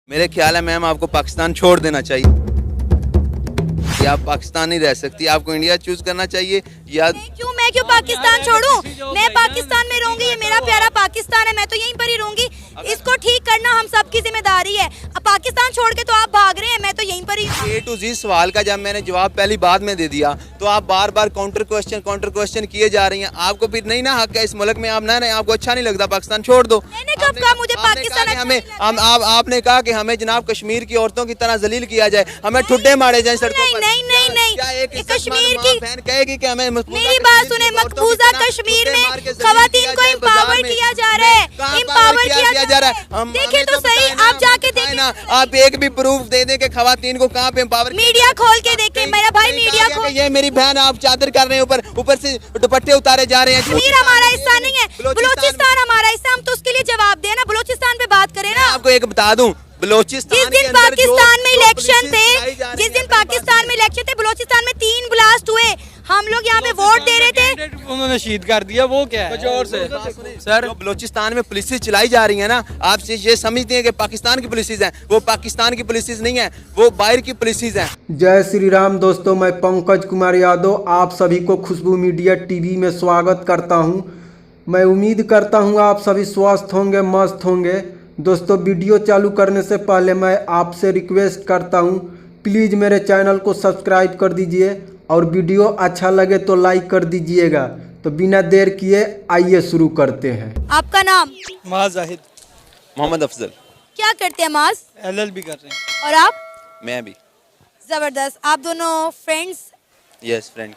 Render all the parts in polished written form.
मेरे ख्याल है मैम आपको पाकिस्तान छोड़ देना चाहिए कि आप पाकिस्तान नहीं रह सकती, आपको इंडिया चूज करना चाहिए या मैं क्यों पाकिस्तान छोड़ूं? मैं पाकिस्तान में रहूंगी, ये मेरा प्यारा पाकिस्तान है, मैं तो यहीं पर ही रहूंगी। इसको ठीक करना हम सबकी जिम्मेदारी है। अब पाकिस्तान छोड़ के तो आप भाग रहे हैं, मैं तो यहीं पर ही हूं। A to Z सवाल का जब मैंने जवाब पहली बात में दे दिया तो आप बार बार काउंटर क्वेश्चन किए जा रही हैं। आपको फिर नहीं ना हक है इस मुल्क में, आप ना रहे, आपको अच्छा नहीं लगता पाकिस्तान छोड़ दो। मैंने कब कहा मुझे पाकिस्तान अच्छा हमें नहीं लगता? आपने कहा कि हमें जनाब कश्मीर की औरतों की तरह जलील किया जाए, हमें ठुड्डे मारे जाए सड़कों पर। नहीं क्या एक कश्मीर की बहन कहेगी कि हमें मेरी बात सुने, मकबूजा कश्मीर में खवातीन को एम्पावर किया जा रहा है, एम्पावर किया जा रहा है। देखिए तो सही, आप जाके देखिए ना, आप एक भी प्रूफ दे दें कि खवातीन को कहाँ पे एम्पावर। मीडिया खोल के देखे मेरा भाई, मीडिया खोल। ये मेरी बहन आप चादर कर रहे हैं, ऊपर से दुपट्टे उतारे जा रहे हैं। कश्मीर हमारा हिस्सा नहीं है, बलूचिस्तान हमारा हिस्सा, हम तो उसके लिए जवाब देना, बलूचिस्तान पे बात करें ना। आपको एक बता दूं, बलोचिस्तान जिस दिन पाकिस्तान में इलेक्शन थे, जिस दिन पाकिस्तान में इलेक्शन थे, बलूचिस्तान में 3 ब्लास्ट हुए, हम लोग यहाँ पे वोट दे रहे थे, उन्होंने शहीद कर दिया। वो क्या है जोर से सर, बलोचिस्तान में पुलिस चलाई जा रही है ना, आप ये समझते हैं कि पाकिस्तान की पुलिस हैं, वो पाकिस्तान की पुलिस नहीं है, वो बाहर की पुलिस हैं। जय श्री राम दोस्तों, मैं पंकज कुमार यादव आप सभी को खुशबू मीडिया टीवी में स्वागत करता हूं। मैं उम्मीद करता हूं आप सभी स्वस्थ होंगे, मस्त होंगे। दोस्तों, वीडियो चालू करने से पहले मैं आपसे रिक्वेस्ट करता हूं, प्लीज़ मेरे चैनल को सब्सक्राइब कर दीजिए और वीडियो अच्छा लगे तो लाइक कर दीजिएगा। तो बिना देर किए आइए शुरू करते हैं। आपका नाम? माज जाहिद। मोहम्मद अफजल। क्या करते हैं माज? LLB कर रहे हैं। और आप? मैं भी। जबरदस्त। आप दोनों फ्रेंड्स? Yes, friend.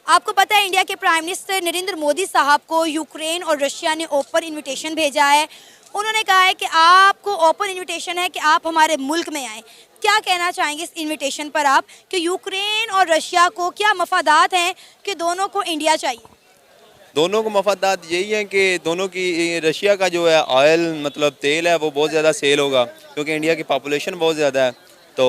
आपको पता है इंडिया के प्राइम मिनिस्टर नरेंद्र मोदी साहब को यूक्रेन और रशिया ने ओपन इनविटेशन भेजा है। उन्होंने कहा है कि आपको ओपन इनविटेशन है कि आप हमारे मुल्क में आएँ। क्या कहना चाहेंगे इस इनविटेशन पर आप, कि यूक्रेन और रशिया को क्या मफादात हैं कि दोनों को इंडिया चाहिए? दोनों को मफादात यही है कि दोनों की, रशिया का जो है ऑयल मतलब तेल है वो बहुत ज़्यादा सेल होगा क्योंकि इंडिया की पॉपुलेशन बहुत ज़्यादा है। तो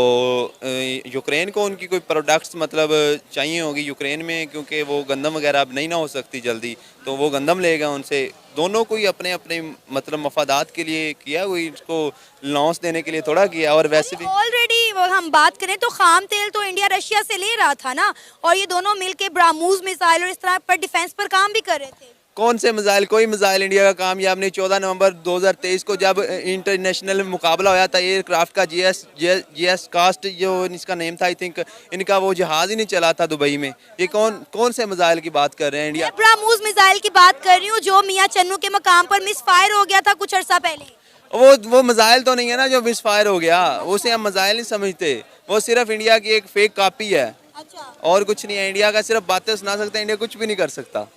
यूक्रेन को उनकी कोई प्रोडक्ट्स मतलब चाहिए होगी यूक्रेन में, क्योंकि वो गंदम वगैरह अब नहीं ना हो सकती जल्दी, तो वो गंदम लेगा उनसे। दोनों को ही अपने अपने मतलब मफादात के लिए किया, कोई इसको लॉन्च देने के लिए थोड़ा किया। और वैसे भी ऑलरेडी हम बात करें तो खाम तेल तो इंडिया रशिया से ले रहा था ना, और ये दोनों मिलके ब्राह्मोस मिसाइल और इस तरह पर डिफेंस पर काम भी कर रहे थे। कौन से मिसाइल? कोई मिसाइल इंडिया का कामयाब नहीं। 14 नवंबर 2023 को जब इंटरनेशनल मुकाबला होया था एयरक्राफ्ट का, जीएस कास्ट जो इसका नेम था, आई थिंक, इनका वो जहाज ही नहीं चला था दुबई में। ये कौन से मिसाइल की बात कर रहे हैं इंडिया? ब्राह्मोस मिसाइल की बात कर रही हूँ, जो मियां चन्नू के मकाम पर मिस फायर हो गया था कुछ अर्सा पहले। वो मिसाइल तो नहीं है ना जो मिस फायर हो गया, उसे हम मिसाइल नहीं समझते। वो सिर्फ इंडिया की एक फेक कॉपी है। अच्छा। और कुछ नहीं है। इंडिया का सिर्फ बातें सुना सकता है, इंडिया कुछ भी नहीं कर सकता।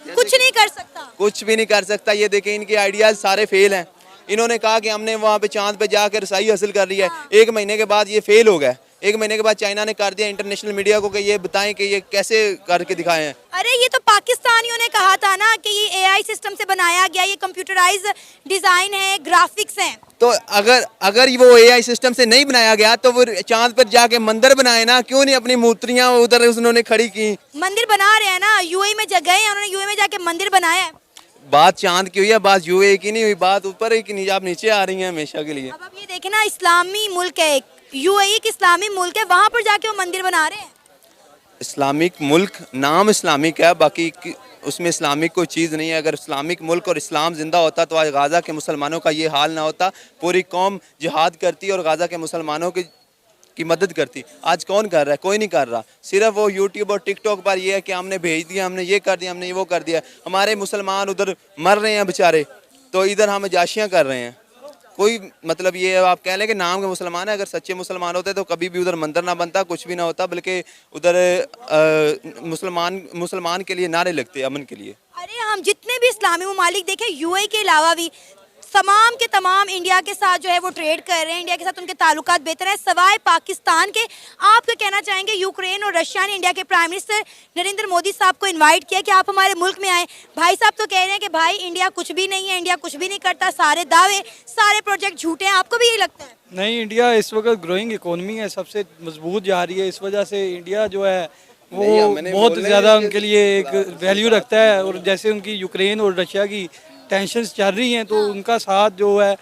कुछ नहीं कर सकता, कुछ भी नहीं कर सकता। ये देखें, इनके आइडियाज सारे फेल हैं। इन्होंने कहा कि हमने वहाँ पे चांद पे जाकर रसाई हासिल कर ली है। 1 महीने के बाद ये फेल हो गया। 1 महीने के बाद चाइना ने कर दिया इंटरनेशनल मीडिया को कि ये बताएं कि ये कैसे करके दिखाए हैं। अरे ये तो पाकिस्तानियों ने कहा था ना कि ये AI सिस्टम से बनाया गया, ये कंप्यूटराइज डिजाइन है, ग्राफिक्स हैं। तो अगर वो AI सिस्टम से नहीं बनाया गया तो वो चांद पर जाके मंदिर बनाए ना, क्यों नहीं अपनी मूर्तियां उधर उन्होंने खड़ी की? मंदिर बना रहे हैं ना, UAE में जगह है, उन्होंने UAE में जाके मंदिर बनाया है। बात चांद की हुई है, बात UAE की नहीं हुई, बात ऊपर है कि आप नीचे आ रही हैं हमेशा के लिए। अब आप ये देखें ना, इस्लामी मुल्क है, UAE एक इस्लामी मुल्क है, वहाँ पर जाके वो मंदिर बना रहे हैं। इस्लामिक मुल्क, नाम इस्लामिक है, बाकी उसमें इस्लामिक कोई चीज़ नहीं है। अगर इस्लामिक मुल्क और इस्लाम जिंदा होता तो आज गाज़ा के मुसलमानों का ये हाल ना होता। पूरी कौम जिहाद करती और गाज़ा के मुसलमानों की मदद करती। आज कौन कर रहा है? कोई नहीं कर रहा। सिर्फ वो यूट्यूब और टिकटॉक पर ये है कि हमने भेज दिया, हमने ये कर दिया, हमने वो कर दिया। हमारे मुसलमान उधर मर रहे हैं बेचारे, तो इधर हम जाशियाँ कर रहे हैं। कोई मतलब ये आप कह लें कि नाम के मुसलमान है, अगर सच्चे मुसलमान होते तो कभी भी उधर मंदिर ना बनता, कुछ भी ना होता, बल्कि उधर मुसलमान के लिए नारे लगते अमन के लिए। अरे हम जितने भी इस्लामी ममालिक देखें, UAE के अलावा भी तमाम के तमाम इंडिया के साथ जो है वो ट्रेड कर रहे हैं, इंडिया के साथ उनके ताल्लुकात बेहतर हैं सवाए पाकिस्तान के। आप क्या कहना चाहेंगे? यूक्रेन और रशिया ने इंडिया के प्राइम मिनिस्टर नरेंद्र मोदी साहब को इनवाइट किया कि आप हमारे मुल्क में आए। भाई साहब तो कह रहे हैं कि भाई इंडिया कुछ भी नहीं है, इंडिया कुछ भी नहीं करता, सारे दावे, सारे प्रोजेक्ट झूठे हैं। आपको भी यही लगता है? नहीं, इंडिया इस वक्त ग्रोइंग इकोनॉमी है, सबसे मजबूत जा रही है। इस वजह से इंडिया जो है वो बहुत ज़्यादा उनके लिए एक वैल्यू रखता है। और जैसे उनकी यूक्रेन और रशिया की टेंशन्स चल रही हैं तो उनका साथ जो है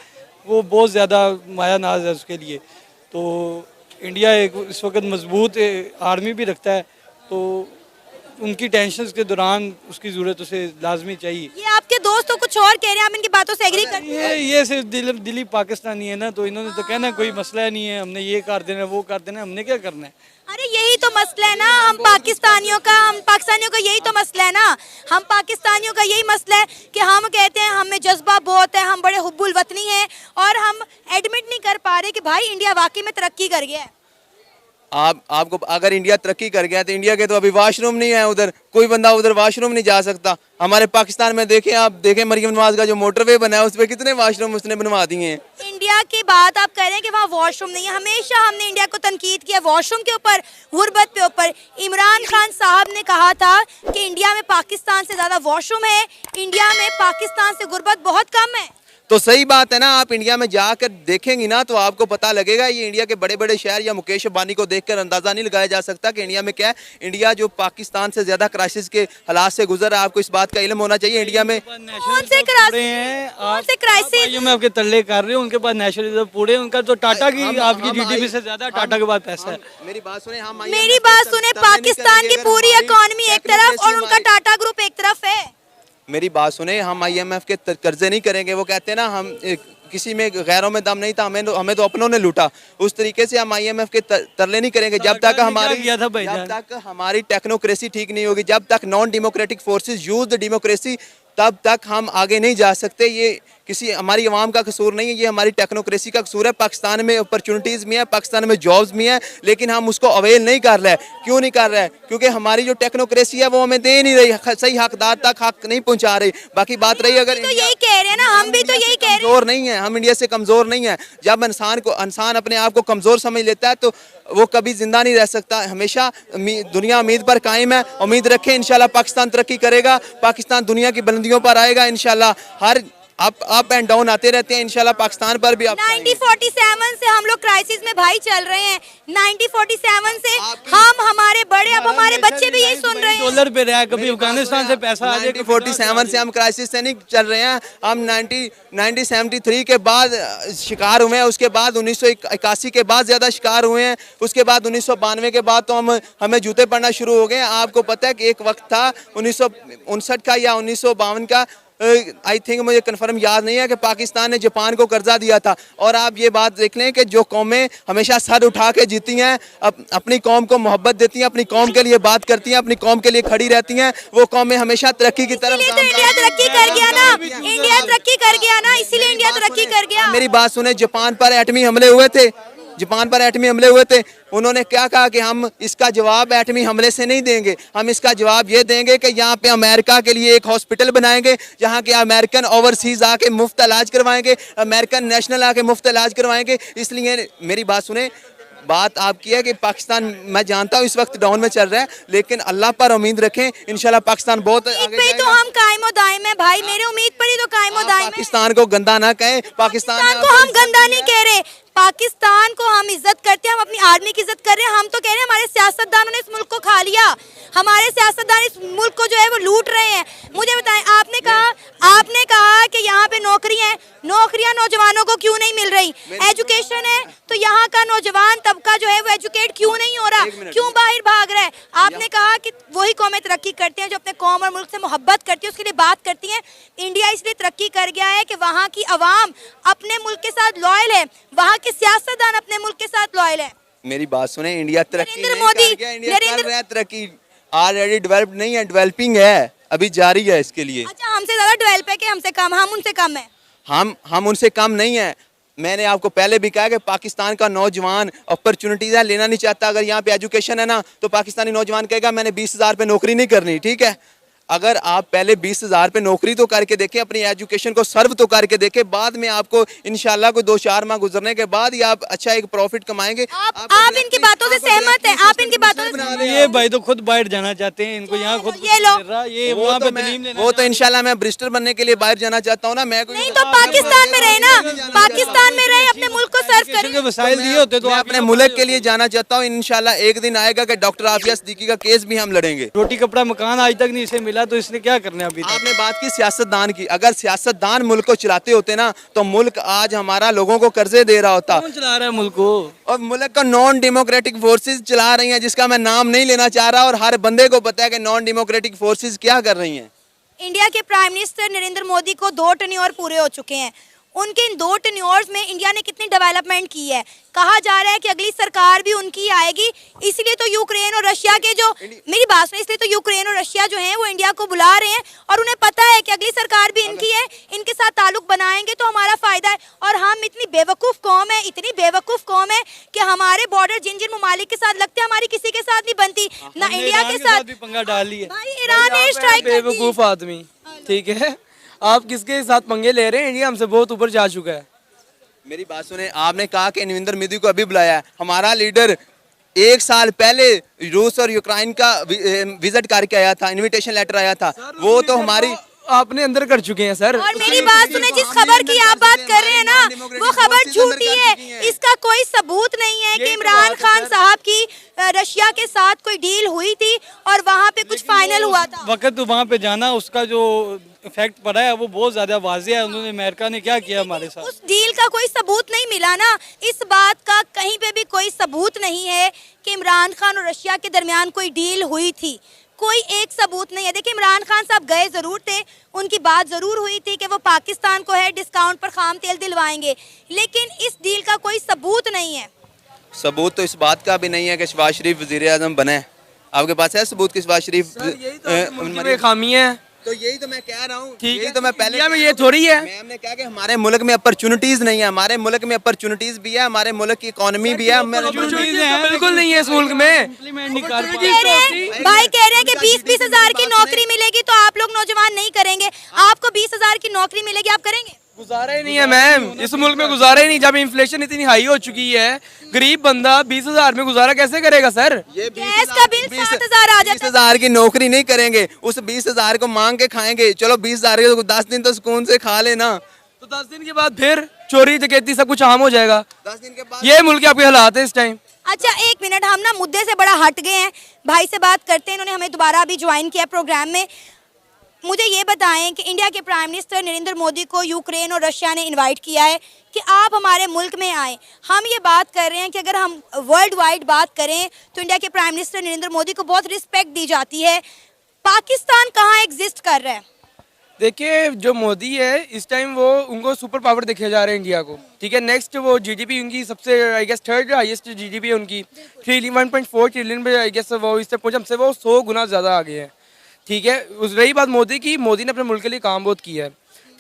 वो बहुत ज़्यादा माया नाज है उसके लिए। तो इंडिया एक इस वक्त मजबूत आर्मी भी रखता है, तो उनकी टेंशन के दौरान उसकी ज़रूरत उसे लाजमी चाहिए। ये आपके दोस्त तो कुछ और कह रहे हैं, आप इनकी बातों से एग्री करते हैं? ये सिर्फ दिली पाकिस्तानी है ना, तो इन्होंने तो कहना कोई मसला नहीं है, हमने ये कर देना वो कर देना, हमने क्या करना है। अरे यही तो मसला है ना, हम पाकिस्तानियों का यही तो मसला है ना, हम पाकिस्तानियों का यही मसला है कि हम कहते हैं हमें जज्बा बहुत है, हम बड़े हुब्बुल वतनी हैं, और हम एडमिट नहीं कर पा रहे कि भाई इंडिया वाकई में तरक्की कर गया है। आपको अगर इंडिया तरक्की कर गया तो इंडिया के तो अभी वॉशरूम नहीं है, उधर कोई बंदा उधर वॉशरूम नहीं जा सकता। हमारे पाकिस्तान में देखें, आप देखें मरियम नवाज का जो मोटरवे बना है उस पर कितने वॉशरूम उसने बनवा दिए हैं। इंडिया की बात आप कह रहे हैं कि वहाँ वॉशरूम नहीं है, हमेशा हमने इंडिया को तनकीद किया वॉशरूम के ऊपर, गुर्बत के ऊपर। इमरान खान साहब ने कहा था कि इंडिया में पाकिस्तान से ज़्यादा वॉशरूम है, इंडिया में पाकिस्तान से गुर्बत बहुत कम है। तो सही बात है ना, आप इंडिया में जाकर देखेंगी ना तो आपको पता लगेगा। ये इंडिया के बड़े बड़े शहर या मुकेश अंबानी को देखकर अंदाजा नहीं लगाया जा सकता कि इंडिया में क्या है। इंडिया जो पाकिस्तान से ज्यादा क्राइसिस के हालात से गुजर रहा है, आपको इस बात का इल्म होना चाहिए। इंडिया में कौन से क्राइसिस मैं आपके तल्ले कर रहे हूँ, उनके पास नेशनल रिजर्व पूरे, उनका तो टाटा की आपकी जीडीपी से ज्यादा टाटा के पास पैसा है। मेरी बात सुने, पाकिस्तान की पूरी इकोनॉमी एक तरफ और उनका टाटा ग्रुप एक तरफ है। मेरी बात सुने, हम IMF के कर्जे नहीं करेंगे। वो कहते हैं ना, हम किसी में गैरों में दम नहीं था, हमें तो अपनों ने लूटा। उस तरीके से हम IMF के तरले नहीं करेंगे जब तक हमारी टेक्नोक्रेसी ठीक नहीं होगी, जब तक non democratic forces use the democracy, तब तक हम आगे नहीं जा सकते। ये किसी हमारी आवाम का कसूर नहीं है, ये हमारी टेक्नोक्रेसी का कसूर है। पाकिस्तान में अपॉर्चुनिटीज़ भी हैं, पाकिस्तान में जॉब्स भी हैं, लेकिन हम उसको अवेल नहीं कर रहे हैं। क्यों नहीं कर रहे हैं? क्योंकि हमारी जो टेक्नोक्रेसी है वो हमें दे नहीं रही, सही हकदार तक हक नहीं पहुंचा रही। बाकी बात रही अगर तो यही कह रहे हैं ना, हम भी तो यही कह रहे हैं, कमज़ोर नहीं है, हम इंडिया से कमज़ोर नहीं है। जब इंसान अपने आप को कमज़ोर समझ लेता है तो वो कभी जिंदा नहीं रह सकता। हमेशा दुनिया उम्मीद पर कायम है, उम्मीद रखें इंशाल्लाह पाकिस्तान तरक्की करेगा, पाकिस्तान दुनिया की बुलंदियों पर आएगा इंशाल्लाह। हर अप एंड डाउन आते रहते हैं, इंशाल्लाह पाकिस्तान पर भी। 1947 से हम लोग क्राइसिस में भाई चल रहे हैं, 1947 से हम हमारे बड़े, अब हमारे बच्चे भी यही सुन रहे हैं। डॉलर पे रहा है, कभी अफगानिस्तान से पैसा आ जाए। 1947 से हम क्राइसिस से नहीं चल रहे हैं, हम 1973 के बाद शिकार हुए हैं, उसके बाद 1981 के बाद ज़्यादा शिकार हुए हैं, उसके बाद 1992 के बाद तो हमें जूते पड़ना शुरू हो गए। आपको पता है कि एक वक्त था 1959 का या 1952 का, आई थिंक, मुझे कंफर्म याद नहीं है, कि पाकिस्तान ने जापान को कर्जा दिया था। और आप ये बात देख लें कि जो कौमें हमेशा सर उठा के जीती हैं, अपनी कौम को मोहब्बत देती हैं, अपनी कौम के लिए बात करती हैं, अपनी कौम के लिए खड़ी रहती हैं, वो कौमें हमेशा तरक्की की तरफ। इंडिया तरक्की कर गया ना, इंडिया तरक्की कर गया ना, इसीलिए इंडिया तरक्की कर गया। मेरी बात सुने, जापान पर एटमी हमले हुए थे, जापान पर एटमी हमले हुए थे। उन्होंने क्या कहा कि हम इसका जवाब एटमी हमले से नहीं देंगे, हम इसका जवाब ये देंगे कि यहाँ पे अमेरिका के लिए एक हॉस्पिटल बनाएंगे, जहाँ के अमेरिकन ओवरसीज आके मुफ्त इलाज करवाएंगे, अमेरिकन नेशनल आके मुफ्त इलाज करवाएंगे। इसलिए मेरी बात सुने, बात आपकी है कि पाकिस्तान, मैं जानता हूँ इस वक्त डाउन में चल रहा है, लेकिन अल्लाह पर उम्मीद रखें, इंशाल्लाह पाकिस्तान बहुत आगे जाएगा। तो हम कायम दायम है भाई, मेरे उम्मीद पर ही तो कायम दायम है। पाकिस्तान को गंदा ना कहें, पाकिस्तान को हम गंदा नहीं कह रहे, पाकिस्तान को हम इज्जत करते हैं, हम अपनी आर्मी की इज्जत कर रहे हैं। हम तो कह रहे हैं हमारे सियासतदानों ने इस मुल्क को खा लिया, हमारे सियासतदान इस मुल्क को जो है वो लूट रहे हैं। मुझे बताएं, आपने कहा कि यहाँ पे नौकरियां नौजवानों को क्यों नहीं मिल रही? एजुकेशन है तो यहाँ का नौजवान तबका जो है वो एजुकेट क्यों नहीं हो रहा, क्यों बाहर भाग रहा है? आपने कहा कि वही कौमें तरक्की करती हैं जो अपने कौम और मुल्क से मोहब्बत करती है, उसके लिए बात करती हैं। इंडिया इसलिए तरक्की कर गया है कि वहाँ की अवाम अपने मुल्क के साथ लॉयल है, वहाँ के सियासतदान अपने मुल्क के साथ लॉयल है। मेरी बात सुने, इंडिया तरक्की नरेंद्र मोदी, तरक्की ऑलरेडी डेवलप्ड नहीं है, डेवलपिंग है, अभी जारी है इसके लिए। अच्छा, हमसे ज्यादा डेवलप है कि हमसे कम? हम उनसे कम है, हम उनसे कम नहीं है। मैंने आपको पहले भी कहा कि पाकिस्तान का नौजवान अपॉर्चुनिटीज लेना नहीं चाहता। अगर यहाँ पे एजुकेशन है ना, तो पाकिस्तानी नौजवान कहेगा मैंने 20,000 पे नौकरी नहीं करनी, ठीक है। अगर आप पहले 20,000 पे नौकरी तो करके देखें, अपनी एजुकेशन को सर्व तो करके देखें, बाद में आपको इंशाल्लाह कोई 2-4 माह गुजरने के बाद ही आप अच्छा एक प्रॉफिट कमाएंगे। आप इनकी बातों से सहमत हैं? आप इनकी बातों से? ये भाई तो खुद बाहर जाना चाहते हैं, इनको यहाँ खुद ये वो तो इंशाल्लाह मैं ब्रिस्टर बनने के लिए बाहर जाना चाहता हूँ ना। मैं नहीं तो पाकिस्तान में रहे ना, पाकिस्तान में रहे, अपने मुल्क को सर्व करें। के वसाइल दिए होते तो मैं आप अपने मुल्क के लिए जाना चाहता हूँ। इंशाल्लाह एक दिन आएगा कि डॉक्टर आफिया सिद्दीकी का केस भी हम लड़ेंगे। रोटी कपड़ा मकान आज तक नहीं इसे मिला तो इसने क्या करना है अभी तक? आपने बात की सियासतदान की, अगर सियासतदान मुल्क को चलाते होते ना तो मुल्क आज हमारा लोगों को कर्जे दे रहा होता। कौन चला रहा है मुल्क को? और मुल्क का नॉन डेमोक्रेटिक फोर्सेस चला रही हैं, जिसका मैं नाम नहीं लेना चाह रहा, और हर बंदे को पता है कि नॉन डेमोक्रेटिक फोर्सेस क्या कर रही हैं। इंडिया के प्राइम मिनिस्टर नरेंद्र मोदी को 2 टेन्योर पूरे हो चुके हैं। उनके इन 2 टेन्योर्स में इंडिया ने कितनी डेवलपमेंट की है। कहा जा रहा है कि अगली सरकार भी उनकी आएगी, इसलिए तो यूक्रेन और रशिया के जो मेरी बात सुनिए, इसलिए तो यूक्रेन और रशिया जो हैं वो इंडिया को बुला रहे हैं और उन्हें पता है कि अगली सरकार भी इनकी है, इनके साथ ताल्लुक बनाएंगे तो हमारा फायदा है। और हम इतनी बेवकूफ़ कौम है, इतनी बेवकूफ़ कौम है कि हमारे बॉर्डर जिन जिन ममालिक के साथ लगते हैं हमारी किसी के साथ नहीं बनती, ना इंडिया के साथ भी पंगा डाल लिया। भाई ईरान ने स्ट्राइक कर दी। बेवकूफ आदमी, ठीक है, आप किसके साथ पंगे ले रहे हैं? इंडिया हमसे बहुत ऊपर जा चुका है। मेरी बात सुने, आपने कहा कि नरेंद्र मोदी को अभी बुलाया है। हमारा लीडर 1 साल पहले रूस और यूक्रेन का विजिट करके आया था, इनविटेशन लेटर आया था, वो तो हमारी आपने अंदर कर चुके हैं सर। और मेरी बात सुने, जिस खबर की आप बात कर रहे हैं ना वो खबर झूठी है। इसका कोई सबूत नहीं है कि इमरान खान साहब की रशिया के साथ कोई डील हुई थी और वहाँ पे कुछ फाइनल हुआ था। वक्त वहाँ पे जाना, उसका जो इफेक्ट पड़ा है वो बहुत ज्यादा वाज़ेह है। उन्होंने अमेरिका ने क्या किया हमारे साथ, उस डील का कोई सबूत नहीं मिला ना। इस बात का कहीं पे भी कोई सबूत नहीं है कि इमरान खान और रशिया के दरमियान कोई डील हुई थी, कोई एक सबूत नहीं है। देखिए इमरान खान साहब गए जरूर थे, उनकी बात जरूर हुई थी कि वो पाकिस्तान को है डिस्काउंट पर खाम तेल दिलवाएंगे, लेकिन इस डील का कोई सबूत नहीं है। सबूत तो इस बात का भी नहीं है कि शहबाज शरीफ वजीर आजम बने। आपके पास है सबूत कि शहबाज शरीफ मुल्क में खामी है, तो यही तो मैं कह रहा हूँ, ठीक यही है, तो मैं पहले इंडिया में ये थोड़ी है। मैंने कहा कि हमारे मुल्क में अपॉर्चुनिटीज नहीं है, हमारे मुल्क में अपॉर्चुनिटीज भी है, हमारे मुल्क की इकोनॉमी भी है। बिल्कुल नहीं है इस मुल्क में। इम्प्लीमेंट नहीं कर पा कह रहे हैं, भाई कह रहे हैं कि 20-20 हजार की नौकरी मिलेगी तो आप लोग नौजवान नहीं करेंगे। आपको 20 हजार की नौकरी मिलेगी, आप करेंगे? गुजारा ही नहीं है मैम, इस मुल्क में गुजारा ही नहीं। जब इन्फ्लेशन इतनी हाई हो चुकी है, गरीब बंदा 20,000 में गुजारा कैसे करेगा सर? ये गैस का बिल 7,000 आ जाता है। 20,000 की नौकरी नहीं करेंगे, उस 20,000 को मांग के खाएंगे। चलो 20,000 के 10 दिन तो सुकून से खा लेना, तो 10 दिन के बाद फिर चोरी डकैती सब कुछ आम हो जाएगा। 10 दिन के बाद ये मुल्क के आपके हालात है इस टाइम। अच्छा एक मिनट, हम ना मुद्दे से बड़ा हट गए हैं। भाई से बात करते हैं, इन्होंने हमें दोबारा अभी ज्वाइन किया प्रोग्राम में। मुझे ये बताएं कि इंडिया के प्राइम मिनिस्टर नरेंद्र मोदी को यूक्रेन और रशिया ने इनवाइट किया है कि आप हमारे मुल्क में आएँ। हम ये बात कर रहे हैं कि अगर हम वर्ल्ड वाइड बात करें तो इंडिया के प्राइम मिनिस्टर नरेंद्र मोदी को बहुत रिस्पेक्ट दी जाती है। पाकिस्तान कहाँ एग्जिस्ट कर रहा है? देखिए जो मोदी है इस टाइम वो उनको सुपर पावर देखे जा रहे हैं इंडिया को, ठीक है। नेक्स्ट वो जीडीपी उनकी सबसे I guess 3rd highest GDP है उनकी, 1.4 ट्रिलियन पे आई गेस वो इससे पहुंचे, हमसे वो 100 गुना ज़्यादा आगे है, ठीक है। उस रही बात मोदी की, मोदी ने अपने मुल्क के लिए काम बहुत किया है,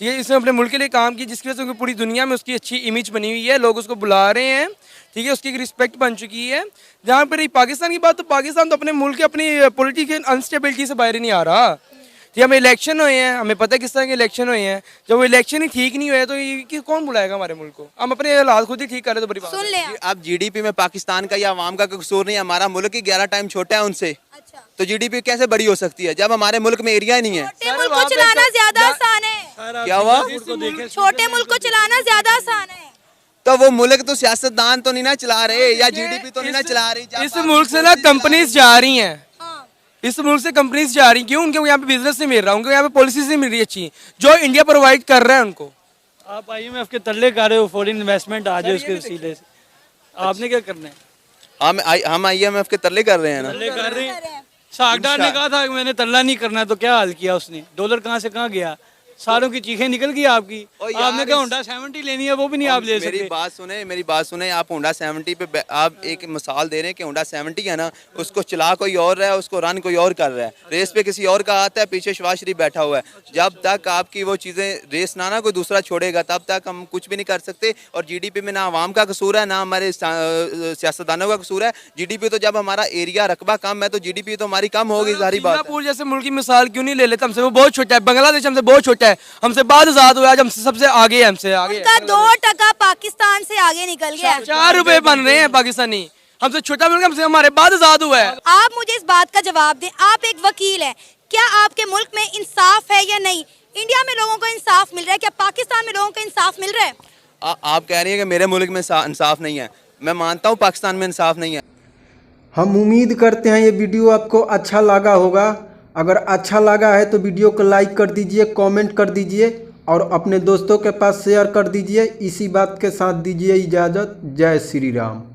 ठीक है। इसने अपने मुल्क के लिए काम किया जिसकी वजह से उनकी पूरी दुनिया में उसकी अच्छी इमेज बनी हुई है, लोग उसको बुला रहे हैं, ठीक है। उसकी एक रिस्पेक्ट बन चुकी है। जहाँ पर रही पाकिस्तान की बात, तो पाकिस्तान तो अपने मुल्क के अपनी पॉलिटिकल अनस्टेबिलिटी से बाहर ही नहीं आ रहा। ठीक है, हमें इलेक्शन हुए हैं, हमें पता है किस तरह के इलेक्शन हुए हैं। जब वो इलेक्शन ही ठीक नहीं हुए तो ये कौन बुलाएगा हमारे मुल्क को? हम अपने हालात खुद ही ठीक कर रहे तो बड़ी बात सुन ले आप। अब जीडीपी में पाकिस्तान का या अवाम का कोई कसूर नहीं है, हमारा मुल्क ही 11 टाइम छोटा है उनसे, अच्छा, तो जीडीपी कैसे बड़ी हो सकती है जब हमारे मुल्क में एरिया ही नहीं है? छोटे मुल्क को चलाना ज्यादा आसान है। क्या हुआ? छोटे मुल्क को चलाना ज्यादा आसान है। तो वो मुल्क तो सियासतदान तो नहीं ना चला रहे, या जीडीपी तो नहीं ना चला रही। इस मुल्क से ना कंपनीज जा रही हैं, हाँ। इस मुल्क से कंपनीज जा रही, क्यों? उनके यहाँ पे बिजनेस नहीं मिल रहा, उनको यहाँ पे पॉलिसीज नहीं मिल रही अच्छी जो इंडिया प्रोवाइड कर रहा है उनको। आप IMF के तल्ले कर रहे हो, फॉरेन इन्वेस्टमेंट आ जाए उसके वसीले से, आपने क्या करना है? हम IMF के तरले कर रहे हैं ना। तल्ले कर रहे हैं। सागडार ने कहा था कि मैंने तल्ला नहीं करना, तो क्या हाल किया उसने? डॉलर कहाँ से कहाँ गया, सारों की चीखें निकल गई आपकी। आपने कहा होंडा 70 लेनी है, वो भी नहीं आप ले सकते। मेरी बात सुने, आप होंडा 70 पे आप एक मिसाल दे रहे हैं कि होंडा 70 है ना, उसको चला कोई और रहा है, उसको रन कोई और कर रहा है, रेस पे किसी और का आता है, पीछे शहबाज शरीफ बैठा हुआ है। जब तक आपकी वो चीज़ें रेस ना कोई दूसरा छोड़ेगा तब तक हम कुछ भी नहीं कर सकते। और जीडीपी में ना आवाम का कसूर है ना हमारे सियासतदानों का कसूर है। जीडीपी तो जब हमारा एरिया रकबा कम है तो जीडीपी तो हमारी कम होगी, सारी बात है। सिंगापुर जैसे मुल्क की मिसाल क्यों नहीं ले लेते? हमसे वो बहुत छोटा है, बांग्लादेश हमसे बहुत छोटा है, हमसे बाद आजाद हुआ, आज हमसे सबसे आगे है, हमसे आगे उनका 2% पाकिस्तान से आगे निकल गया। 4 रुपए बन रहे हैं पाकिस्तानी, हमसे छोटा मुल्क, हमसे हमारे बाद आजाद हुआ है। आप मुझे इस बात का जवाब दें, आप एक वकील हैं, क्या आपके मुल्क में इंसाफ है या नहीं? इंडिया में लोगों को इंसाफ मिल रहा है, क्या पाकिस्तान में लोगों को इंसाफ मिल रहा है? आप कह रही हैं कि मेरे मुल्क में इंसाफ नहीं है, मैं मानता हूँ पाकिस्तान में इंसाफ नहीं है। हम उम्मीद करते हैं ये वीडियो आपको अच्छा लगा होगा। अगर अच्छा लगा है तो वीडियो को लाइक कर दीजिए, कमेंट कर दीजिए और अपने दोस्तों के पास शेयर कर दीजिए। इसी बात के साथ दीजिए इजाज़त। जय श्री राम।